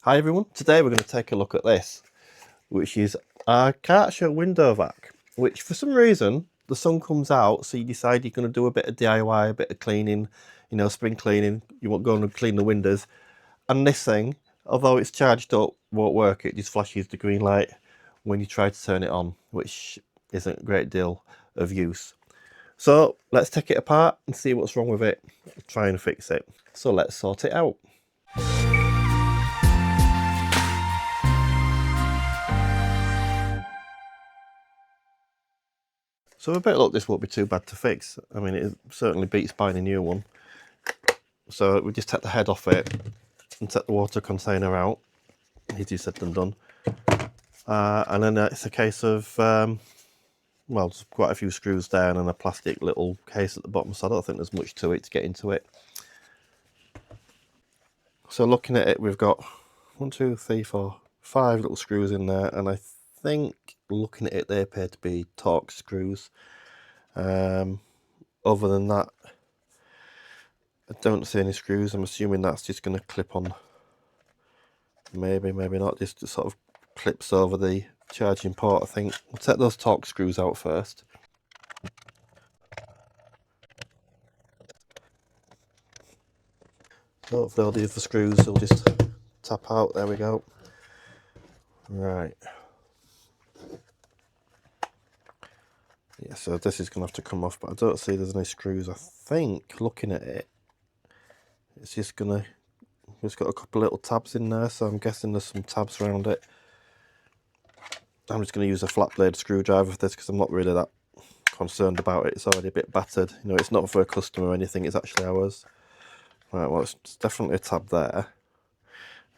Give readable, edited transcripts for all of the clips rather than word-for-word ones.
Hi everyone, today we're going to take a look at this, which is our Karcher Window Vac, which for some reason the sun comes out, so you decide you're going to do a bit of DIY, a bit of cleaning, you know, spring cleaning, you want to go and clean the windows, and this thing, although it's charged up, won't work. It just flashes the green light when you try to turn it on, which isn't a great deal of use. So let's take it apart and see what's wrong with it, try and fix it. So let's sort it out. So a bit of luck, this won't be too bad to fix. I mean, it certainly beats buying a new one. So we just take the head off it and take the water container out. Easier said than done. And then it's a case of, well, there's quite a few screws down and a plastic little case at the bottom, so I don't think there's much to it to get into it. So looking at it, we've got 1, 2, 3, 4, 5 little screws in there, and I think looking at it, they appear to be Torx screws. Other than that, I don't see any screws. I'm assuming that's just going to clip on. Maybe not. Just sort of clips over the charging port, I think. We'll take those Torx screws out first. So hopefully all the other screws will just tap out. There we go. Right. Yeah, so this is going to have to come off, but I don't see there's any screws. I think, looking at it, it's just going to... It's got a couple of little tabs in there, so I'm guessing there's some tabs around it. I'm just going to use a flat blade screwdriver for this because I'm not really that concerned about it. It's already a bit battered. You know, it's not for a customer or anything, it's actually ours. Right, well, it's definitely a tab there,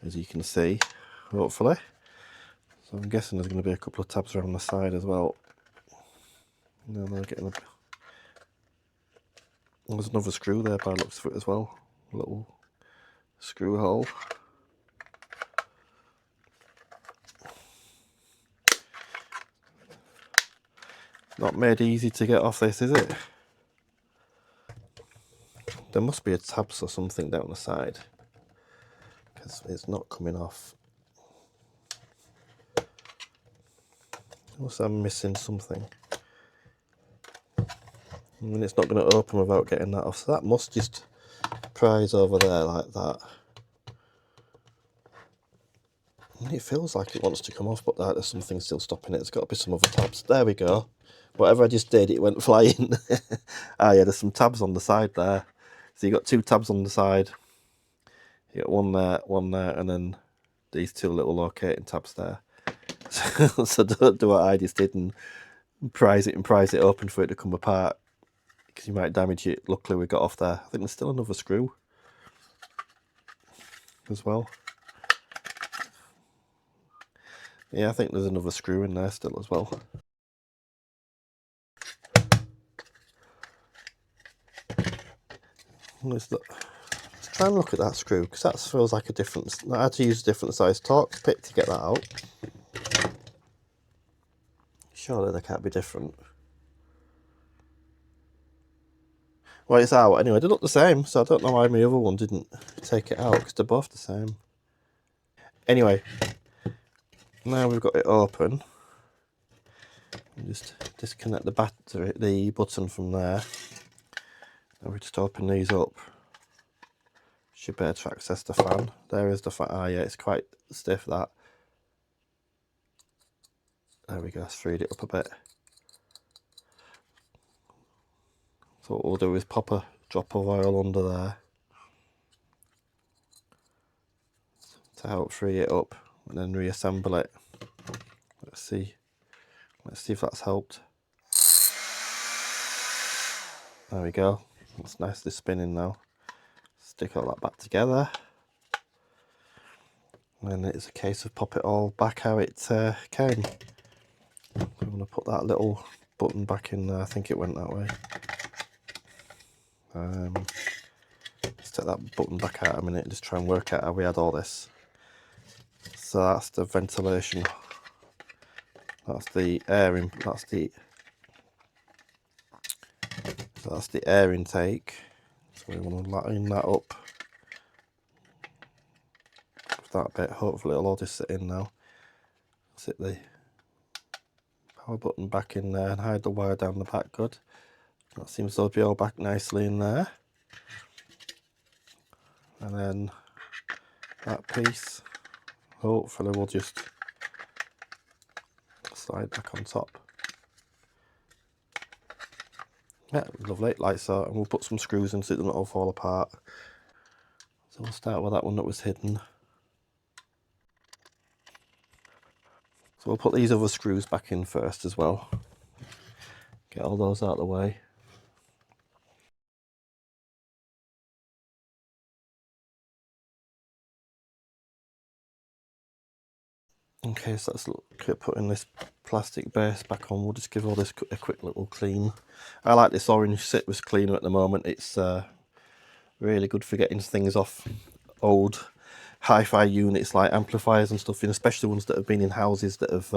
as you can see, hopefully. So I'm guessing there's going to be a couple of tabs around the side as well. And then they're getting there's another screw there by the looks of it as well. A little screw hole. Not made easy to get off this, is it? There must be a tabs or something down the side, because it's not coming off. Unless I'm missing something. I mean, it's not going to open without getting that off, so that must just prise over there like that. And it feels like it wants to come off, but there's something still stopping it. There's got to be some other tabs. There we go. Whatever I just did, it went flying. Ah yeah, there's some tabs on the side there. So you got 2 tabs on the side. You got one there, and then these 2 little locating tabs there. So don't do what I just did and prise it open for it to come apart, because you might damage it. Luckily we got off there. I think there's still another screw as well. Yeah, I think there's another screw in there still as well. Let's try and look at that screw, because that feels like a different... I had to use a different size Torx pit to get that out. Surely they can't be different. Well, it's out anyway. They look the same, so I don't know why my other one didn't take it out, because they're both the same. Anyway, now we've got it open. Just disconnect the battery, the button from there. Now we just open these up. Should be able to access the fan. There is the fan. Ah, yeah, it's quite stiff, that. There we go. It's freed it up a bit. So what we'll do is pop a drop of oil under there to help free it up, and then reassemble it. Let's see if that's helped. There we go. It's nicely spinning now. Stick all that back together, and then it's a case of pop it all back how it came. I'm going to put that little button back in there. I think it went that way. Let's take that button back out a minute and just try and work out how we had all this. So that's the ventilation. That's the air in, that's the air intake. So we want to line that up with that bit. Hopefully it'll all just sit in now. Sit the power button back in there and hide the wire down the back. Good. That seems to be all back nicely in there. And then that piece, hopefully we'll just slide back on top. Yeah, lovely, like so. And we'll put some screws in so it doesn't all fall apart. So we'll start with that one that was hidden. So we'll put these other screws back in first as well. Get all those out of the way. Okay, so let's look at putting this plastic base back on. We'll just give all this a quick little clean. I like this orange citrus cleaner at the moment. It's really good for getting things off old hi-fi units like amplifiers and stuff, and especially ones that have been in houses that have,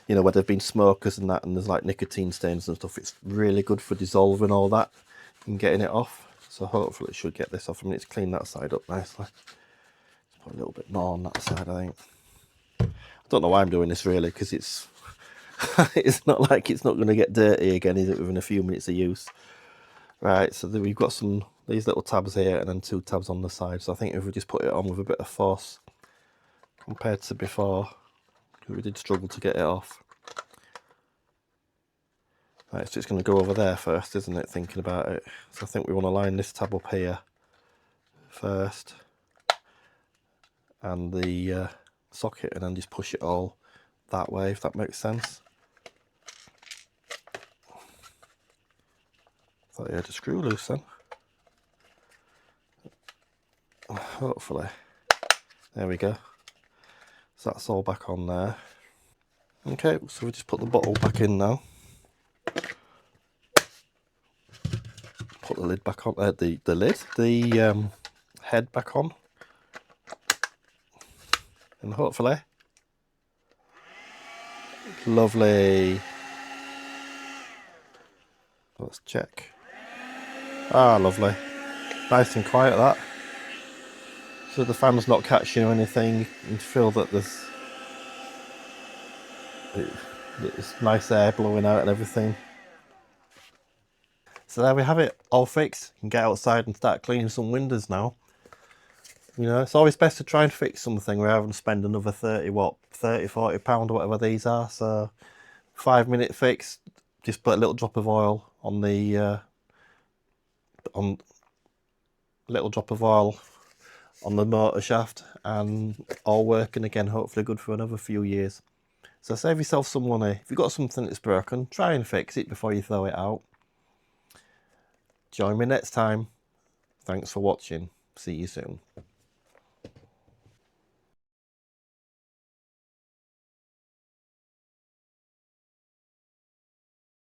you know, where they've been smokers and that, and there's like nicotine stains and stuff. It's really good for dissolving all that and getting it off. So hopefully it should get this off. I mean, it's cleaned that side up nicely. Let's put a little bit more on that side, I think. I don't know why I'm doing this really, because it's it's not like it's not going to get dirty again, is it, within a few minutes of use. Right, so we've got these little tabs here and then 2 tabs on the side. So I think if we just put it on with a bit of force compared to before, we did struggle to get it off. Right, so it's going to go over there first, isn't it, thinking about it. So I think we want to line this tab up here first, and the socket, and then just push it all that way, if that makes sense. Thought you had a screw loose then. Hopefully. There we go. So that's all back on there. Okay, so we just put the bottle back in now. Put the lid back on, the head back on. And hopefully, lovely. Let's check. Ah, lovely. Nice and quiet, that. So the fan's not catching or anything. You can feel that there's nice air blowing out and everything. So there we have it, all fixed. You can get outside and start cleaning some windows now. You know, it's always best to try and fix something rather than spend another 30, £40 or whatever these are. So 5-minute fix, just put a little drop of oil on the motor shaft, and all working again, hopefully good for another few years. So save yourself some money. If you've got something that's broken, try and fix it before you throw it out. Join me next time. Thanks for watching. See you soon.